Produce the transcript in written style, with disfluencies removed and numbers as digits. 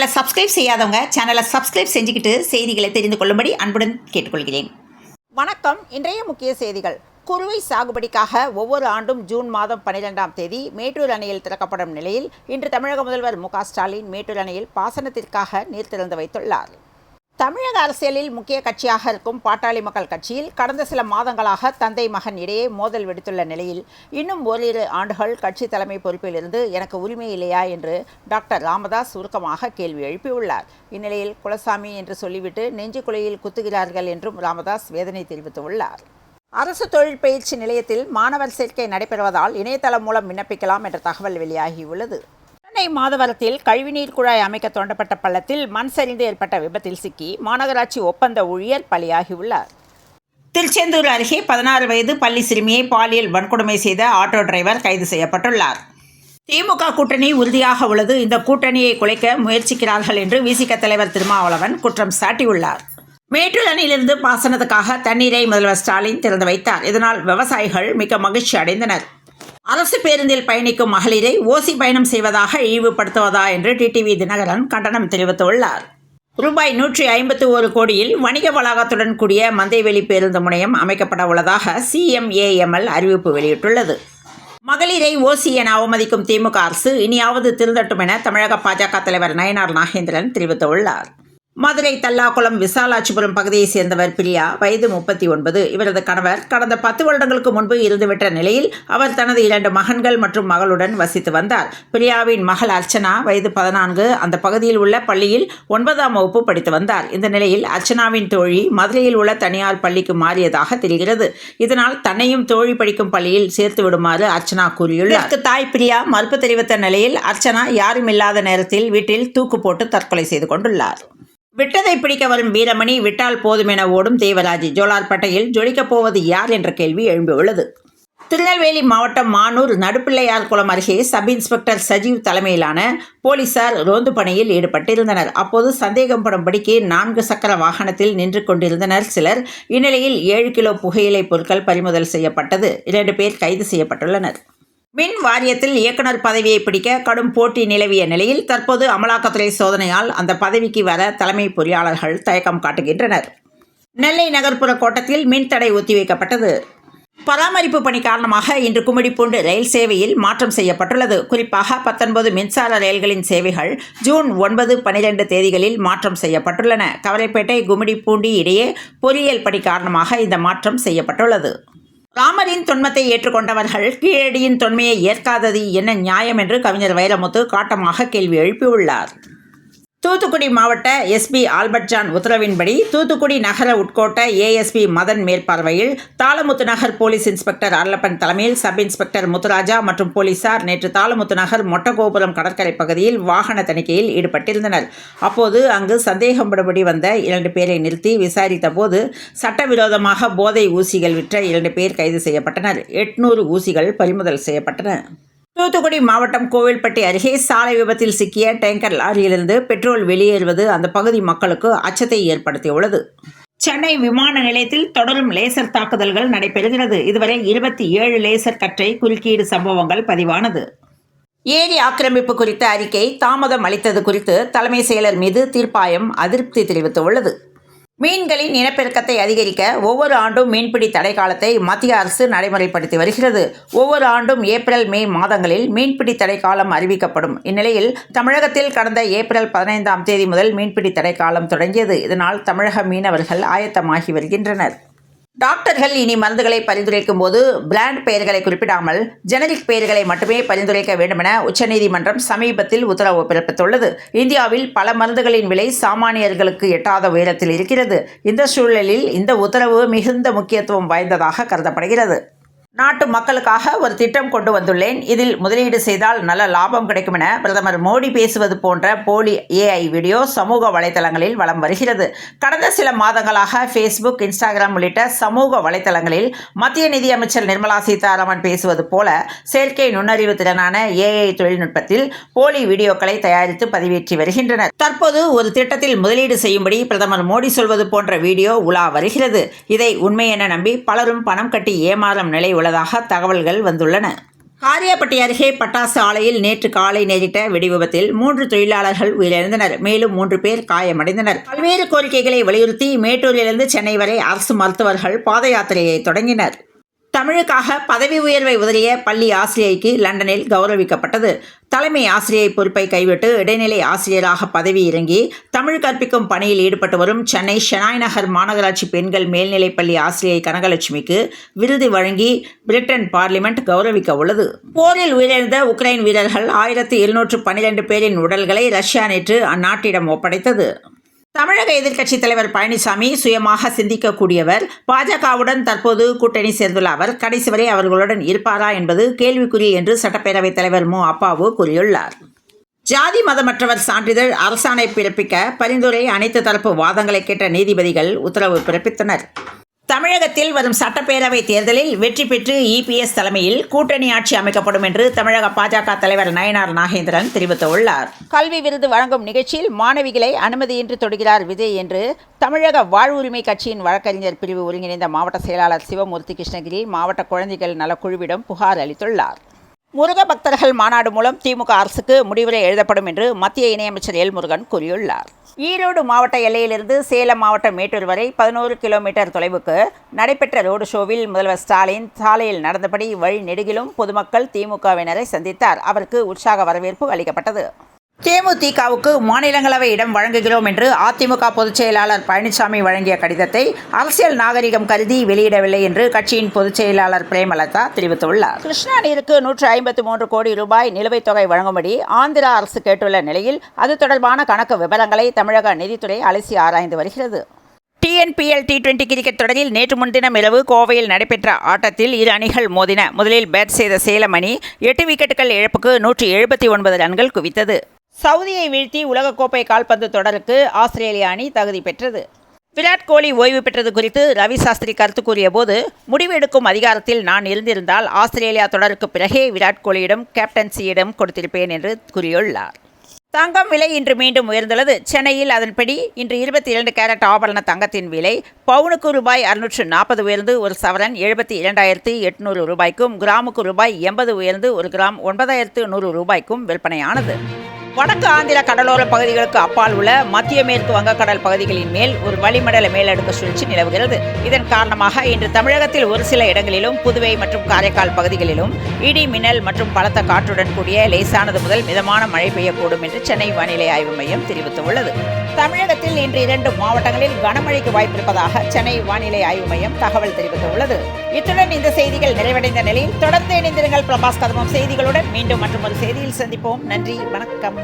சேனலை சப்ஸ்கிரைப் செய்யாதவங்க சேனலை சப்ஸ்கிரைப் செஞ்சுக்கிட்டு செய்திகளை தெரிந்து கொள்ளும்படி அன்புடன் கேட்டுக்கொள்கிறேன். வணக்கம். இன்றைய முக்கிய செய்திகள். குறுவை சாகுபடிக்காக ஒவ்வொரு ஆண்டும் ஜூன் மாதம் 12ஆம் தேதி மேட்டூர் அணையில் திறக்கப்படும் நிலையில் இன்று தமிழக முதல்வர் மு.க.ஸ்டாலின் மேட்டூர் அணையில் பாசனத்திற்காக நீர் திறந்து வைத்துள்ளார். தமிழக அரசியலில் முக்கிய கட்சியாக இருக்கும் பாட்டாளி மக்கள் கட்சியில் கடந்த சில மாதங்களாக தந்தை மகன் இடையே மோதல் வெடித்துள்ள நிலையில் இன்னும் ஓரிரு ஆண்டுகள் கட்சி தலைமை பொறுப்பிலிருந்து எனக்கு உரிமை இல்லையா என்று டாக்டர் ராமதாஸ் சுருக்கமாக கேள்வி எழுப்பியுள்ளார். இந்நிலையில் குலசாமி என்று சொல்லிவிட்டு நெஞ்சுக்குழியில் குத்துகிறார்கள் என்றும் ராமதாஸ் வேதனை தெரிவித்துள்ளார். அரசு தொழில் பயிற்சி நிலையத்தில் மாணவர் சேர்க்கை நடைபெறுவதால் இணையதளம் மூலம் விண்ணப்பிக்கலாம் என்ற தகவல் வெளியாகியுள்ளது. சென்னை மாதவரத்தில் கழிவுநீர் குழாய் அமைக்க தோண்டப்பட்ட பள்ளத்தில் மண் சரிந்து ஏற்பட்ட விபத்தில் சிக்கி மாநகராட்சி ஒப்பந்த ஊழியர் பலியாகியுள்ளார். திருச்செந்தூர் அருகே 16 வயது பள்ளி சிறுமியை பாலியல் வன்கொடுமை செய்த ஆட்டோ டிரைவர் கைது செய்யப்பட்டுள்ளார். திமுக கூட்டணி உறுதியாக உள்ளது. இந்த கூட்டணியை குலைக்க முயற்சிக்கிறார்கள் என்று விசிக தலைவர் திருமாவளவன் குற்றம் சாட்டியுள்ளார். மேட்டூர் அணையிலிருந்து பாசனத்துக்காக தண்ணீரை முதல்வர் ஸ்டாலின் திறந்து வைத்தார். இதனால் விவசாயிகள் மிக மகிழ்ச்சி அடைந்தனர். அரசு பேருந்தில் பயணிக்கும் மகளிரை ஓசி பயணம் செய்வதாக இழிவுபடுத்துவதா என்று டிடிவி தினகரன் கண்டனம் தெரிவித்துள்ளார். ரூபாய் 151 கோடியில் வணிக வளாகத்துடன் கூடிய மந்தைவெளி பேருந்து முனையம் அமைக்கப்பட உள்ளதாக CMAML அறிவிப்பு வெளியிட்டுள்ளது. மகளிரை ஓசி என அவமதிக்கும் திமுக அரசு இனியாவது திருந்தட்டும் என தமிழக பாஜக தலைவர் நயனார் நாகேந்திரன் தெரிவித்துள்ளார். மதுரை தல்லாக்குளம் விசாலாட்சிபுரம் பகுதியைச் சேர்ந்தவர் பிரியா, வயது 39. இவரது கணவர் கடந்த 10 வருடங்களுக்கு முன்பு இருந்துவிட்ட நிலையில் அவர் தனது 2 மகன்கள் மற்றும் மகளுடன் வசித்து வந்தார். பிரியாவின் மகள் அர்ச்சனா, வயது 14, அந்த பகுதியில் உள்ள பள்ளியில் 9ஆம் வகுப்பு படித்து வந்தார். இந்த நிலையில் அர்ச்சனாவின் தோழி மதுரையில் உள்ள தனியார் பள்ளிக்கு மாறியதாக தெரிகிறது. இதனால் தன்னையும் தோழி படிக்கும் பள்ளியில் சேர்த்து விடுமாறு அர்ச்சனா கூறியுள்ளார். தாய் பிரியா மறுப்பு தெரிவித்த நிலையில் அர்ச்சனா யாரும் இல்லாத நேரத்தில் வீட்டில் தூக்கு போட்டு தற்கொலை செய்து கொண்டுள்ளார். விட்டதை பிடிக்க வரும் வீரமணி, விட்டால் போதும் என ஓடும் தேவராஜ். ஜோலார்பேட்டையில் ஜொலிக்கப் போவது யார் என்ற கேள்வி எழும்பியுள்ளது. திருநெல்வேலி மாவட்டம் மானூர் நடுப்பிள்ளையார் குளம் அருகே சப் இன்ஸ்பெக்டர் சஜீவ் தலைமையிலான போலீசார் ரோந்து பணியில் ஈடுபட்டிருந்தனர். அப்போது சந்தேகப்படும்படிக்கு 4 சக்கர வாகனத்தில் நின்று கொண்டிருந்தனர் சிலர். இந்நிலையில் 7 கிலோ புகையிலை பொருட்கள் பறிமுதல் செய்யப்பட்டது. 2 பேர் கைது செய்யப்பட்டுள்ளனர். மின் வாரியத்தில் இயக்குநர் பதவியை பிடிக்க கடும் போட்டி நிலவிய நிலையில் தற்போது அமலாக்கத்துறை சோதனையால் அந்த பதவிக்கு வர தலைமை பொறியாளர்கள் தயக்கம் காட்டுகின்றனர். நெல்லை நகர்ப்புற கோட்டத்தில் மின் தடை ஒத்திவைக்கப்பட்டது. பராமரிப்பு பணி காரணமாக இன்று கும்மிடிப்பூண்டி ரயில் சேவையில் மாற்றம் செய்யப்பட்டுள்ளது. குறிப்பாக 19 மின்சார ரயில்களின் சேவைகள் ஜூன் 9, 12 தேதிகளில் மாற்றம் செய்யப்பட்டுள்ளன. கவலைப்பேட்டை கும்மிடிப்பூண்டி இடையே பொறியியல் பணி காரணமாக இந்த மாற்றம் செய்யப்பட்டுள்ளது. ராமரின் தொன்மத்தை ஏற்றுக்கொண்டவர்கள் கீழடியின் தொன்மையை ஏற்காதது என்ன நியாயம் என்று கவிஞர் வைரமுத்து காட்டமாக கேள்வி எழுப்பியுள்ளார். தூத்துக்குடி மாவட்ட SP ஆல்பர்ட் ஜான் உத்தரவின்படி தூத்துக்குடி நகர உட்கோட்ட ASP மதன் மேற்பார்வையில் தாளமுத்து நகர் போலீஸ் இன்ஸ்பெக்டர் அருளப்பன் தலைமையில் சப் இன்ஸ்பெக்டர் முத்துராஜா மற்றும் போலீசார் நேற்று தாளமுத்து நகர் மொட்டகோபுரம் கடற்கரை பகுதியில் வாகன தணிக்கையில் ஈடுபட்டிருந்தனர். அப்போது அங்கு சந்தேகப்படும்படி வந்த 2 பேரை நிறுத்தி விசாரித்த போது சட்டவிரோதமாக போதை ஊசிகள் விற்ற 2 பேர் கைது செய்யப்பட்டனர். 800 ஊசிகள் பறிமுதல் செய்யப்பட்டன. தூத்துக்குடி மாவட்டம் கோவில்பட்டி அருகே சாலை விபத்தில் சிக்கிய டேங்கர் லாரியிலிருந்து பெட்ரோல் வெளியேறுவது அந்த பகுதி மக்களுக்கு அச்சத்தை ஏற்படுத்தியுள்ளது. சென்னை விமான நிலையத்தில் தொடரும் லேசர் தாக்குதல்கள் நடைபெறுகிறது. இதுவரை 27 லேசர் கற்றை குறுக்கீடு சம்பவங்கள் பதிவானது. ஏரி ஆக்கிரமிப்பு குறித்த அறிக்கை தாமதம் அளித்தது குறித்து தலைமை செயலர் மீது தீர்ப்பாயம் அதிருப்தி தெரிவித்துள்ளது. மீன்களின் இனப்பெருக்கத்தை அதிகரிக்க ஒவ்வொரு ஆண்டும் மீன்பிடி தடை காலத்தை மத்திய அரசு நடைமுறைப்படுத்தி வருகிறது. ஒவ்வொரு ஆண்டும் ஏப்ரல், மே மாதங்களில் மீன்பிடி தடை காலம் அறிவிக்கப்படும். இந்நிலையில் தமிழகத்தில் கடந்த ஏப்ரல் 15ஆம் தேதி முதல் மீன்பிடி தடை காலம் தொடங்கியது. இதனால் தமிழக மீனவர்கள் ஆயத்தமாகி வருகின்றனர். டாக்டர்கள் இனி மருந்துகளை பரிந்துரைக்கும் போது பிராண்ட் பெயர்களை குறிப்பிடாமல் ஜெனரிக் பெயர்களை மட்டுமே பரிந்துரைக்க வேண்டுமென உச்சநீதிமன்றம் சமீபத்தில் உத்தரவு பிறப்பித்துள்ளது. இந்தியாவில் பல மருந்துகளின் விலை சாமானியர்களுக்கு எட்டாத உயரத்தில் இருக்கிறது. இந்த சூழலில் இந்த உத்தரவு மிகுந்த முக்கியத்துவம் வாய்ந்ததாக கருதப்படுகிறது. நாட்டு மக்களுக்காக ஒரு திட்டம் கொண்டு வந்துள்ளேன். இதில் முதலீடு செய்தால் நல்ல லாபம் கிடைக்கும் என பிரதமர் மோடி பேசுவது போன்ற போலி AI வீடியோ சமூக வலைதளங்களில் வலம் வருகிறது. கடந்த சில மாதங்களாக Facebook, Instagram உள்ளிட்ட சமூக வலைதளங்களில் மத்திய நிதியமைச்சர் நிர்மலா சீதாராமன் பேசுவது போல செயற்கை நுண்ணறிவு திறனான AI தொழில்நுட்பத்தில் போலி வீடியோக்களை தயாரித்து பதிவேற்றி வருகின்றனர். தற்போது ஒரு திட்டத்தில் முதலீடு செய்யும்படி பிரதமர் மோடி சொல்வது போன்ற வீடியோ உலா வருகிறது. இதை உண்மை என நம்பி பலரும் பணம் கட்டி ஏமாறும் நிலை உள்ளதாக தகவல்கள் வந்துள்ளன. காரியாபட்டி அருகே பட்டாசு ஆலையில் நேற்று காலை நேரிட்ட வெடிவிபத்தில் 3 தொழிலாளர்கள் உயிரிழந்தனர். மேலும் 3 பேர் காயமடைந்தனர். பல்வேறு கோரிக்கைகளை வலியுறுத்தி மேட்டூரிலிருந்து சென்னை வரை அரசு மருத்துவர்கள் பாத யாத்திரையை தொடங்கினர். தமிழுக்காக பதவி உயர்வை உதறிய பள்ளி ஆசிரியைக்கு லண்டனில் கௌரவிக்கப்பட்டது. தலைமை ஆசிரியை பொறுப்பை கைவிட்டு இடைநிலை ஆசிரியராக பதவி இறங்கி தமிழ் கற்பிக்கும் பணியில் ஈடுபட்டு வரும் சென்னை ஷெனாய் நகர் மாநகராட்சி பெண்கள் மேல்நிலைப்பள்ளி ஆசிரியை கனகலட்சுமிக்கு விருது வழங்கி பிரிட்டன் பார்லிமெண்ட் கௌரவிக்க உள்ளது. போரில் உயிரிழந்த உக்ரைன் வீரர்கள் 1712 பேரின் உடல்களை ரஷ்யா நேற்று அந்நாட்டிடம் ஒப்படைத்தது. தமிழக எதிர்க்கட்சித் தலைவர் பழனிசாமி சுயமாக சிந்திக்கக்கூடியவர். பாஜகவுடன் தற்போது கூட்டணி சேர்ந்துள்ள அவர் கடைசி வரை அவர்களுடன் இருப்பாரா என்பது கேள்விக்குறி என்று சட்டப்பேரவைத் தலைவர் மு. அப்பாவு கூறியுள்ளார். ஜாதி மதமற்றவர் சான்றிதழ் அரசாணை பிறப்பிக்க பரிந்துரை அனைத்து தரப்பு வாதங்களை கேட்ட நீதிபதிகள் உத்தரவு பிறப்பித்தனர். தமிழகத்தில் வரும் சட்டப்பேரவை தேர்தலில் வெற்றி பெற்று இபிஎஸ் தலைமையில் கூட்டணி ஆட்சி அமைக்கப்படும் என்று தமிழக பாஜக தலைவர் நயினார் நாகேந்திரன் தெரிவித்துள்ளார். கல்வி விருது வழங்கும் நிகழ்ச்சியில் மாணவிகளை அனுமதியின்றி தொடுகிறார் விஜய் என்று தமிழக வாழ்வுரிமை கட்சியின் வழக்கறிஞர் பிரிவு ஒருங்கிணைந்த மாவட்ட செயலாளர் சிவமூர்த்தி கிருஷ்ணகிரி மாவட்ட குழந்தைகள் நலக்குழுவிடம் புகார் அளித்துள்ளார். முருக பக்தர்கள் மாநாடு மூலம் திமுக அரசுக்கு முடிவுரை எழுதப்படும் என்று மத்திய இணையமைச்சர் எல் முருகன் கூறியுள்ளார். ஈரோடு மாவட்ட எல்லையிலிருந்து சேலம் மாவட்டம் மேட்டூர் வரை 11 கிலோமீட்டர் தொலைவுக்கு நடைபெற்ற ரோடு ஷோவில் முதல்வர் ஸ்டாலின் சாலையில் நடந்தபடி வழி நெடுகிலும் பொதுமக்கள் திமுகவினரை சந்தித்தார். அவருக்கு உற்சாக வரவேற்பு அளிக்கப்பட்டது. தேமுதிகவுக்கு மாநிலங்களவை இடம் வழங்குகிறோம் என்று அதிமுக பொதுச் செயலாளர் பழனிசாமி வழங்கிய கடிதத்தை அரசியல் நாகரிகம் கருதி வெளியிடவில்லை என்று கட்சியின் பொதுச் செயலாளர் பிரேமலதா தெரிவித்துள்ளார். கிருஷ்ணா நீருக்கு 153 கோடி ரூபாய் நிலுவைத் தொகை வழங்கும்படி ஆந்திரா அரசு கேட்டுள்ள நிலையில் அது தொடர்பான கணக்கு விவரங்களை தமிழக நிதித்துறை அலசி ஆராய்ந்து வருகிறது. டிஎன்பிஎல் T20 கிரிக்கெட் தொடரில் நேற்று முன்தினம் இரவு கோவையில் நடைபெற்ற ஆட்டத்தில் இரு அணிகள் மோதின. முதலில் பேட் செய்த சேலம் அணி 8 விக்கெட்டுகள் இழப்புக்கு 179 ரன்கள் குவித்தது. சவுதியை வீழ்த்தி உலகக்கோப்பை கால்பந்து தொடருக்கு ஆஸ்திரேலிய அணி தகுதி பெற்றது. விராட் கோலி ஓய்வு பெற்றது குறித்து ரவி சாஸ்திரி கருத்து கூறிய போது, முடிவு எடுக்கும் அதிகாரத்தில் நான் இருந்திருந்தால் ஆஸ்திரேலியா தொடருக்கு பிறகே விராட் கோலியிடம் கேப்டன்சியிடம் கொடுத்திருப்பேன் என்று கூறியுள்ளார். தங்கம் விலை இன்று மீண்டும் உயர்ந்துள்ளது. சென்னையில் அதன்படி இன்று 22 கேரட் ஆபரண தங்கத்தின் விலை பவுனுக்கு ரூபாய் 640 உயர்ந்து ஒரு சவரன் 72,800 ரூபாய்க்கும், கிராமுக்கு ரூபாய் 80 உயர்ந்து ஒரு கிராம் 9,100 ரூபாய்க்கும் விற்பனையானது. வடக்கு ஆந்திர கடலோர பகுதிகளுக்கு அப்பால் உள்ள மத்திய மேற்கு வங்கக்கடல் பகுதிகளின் மேல் ஒரு வளிமண்டல மேலடுக்கு சுழற்சி நிலவுகிறது. இதன் காரணமாக இன்று தமிழகத்தில் ஒரு சில இடங்களிலும் புதுவை மற்றும் காரைக்கால் பகுதிகளிலும் இடி மின்னல் மற்றும் பலத்த காற்றுடன் கூடிய லேசானது முதல் மிதமான மழை பெய்யக்கூடும் என்று சென்னை வானிலை ஆய்வு மையம் தெரிவித்துள்ளது. தமிழகத்தில் இன்று 2 மாவட்டங்களில் கனமழைக்கு வாய்ப்பிருப்பதாக சென்னை வானிலை ஆய்வு மையம் தகவல் தெரிவித்துள்ளது. இத்துடன் இந்த செய்திகள் நிறைவடைந்த நிலையில் தொடர்ந்து இணைந்திருங்கள் பிரபாஸ் கதமம் செய்திகளுடன். மீண்டும் மற்றொரு செய்தியில் சந்திப்போம். நன்றி, வணக்கம்.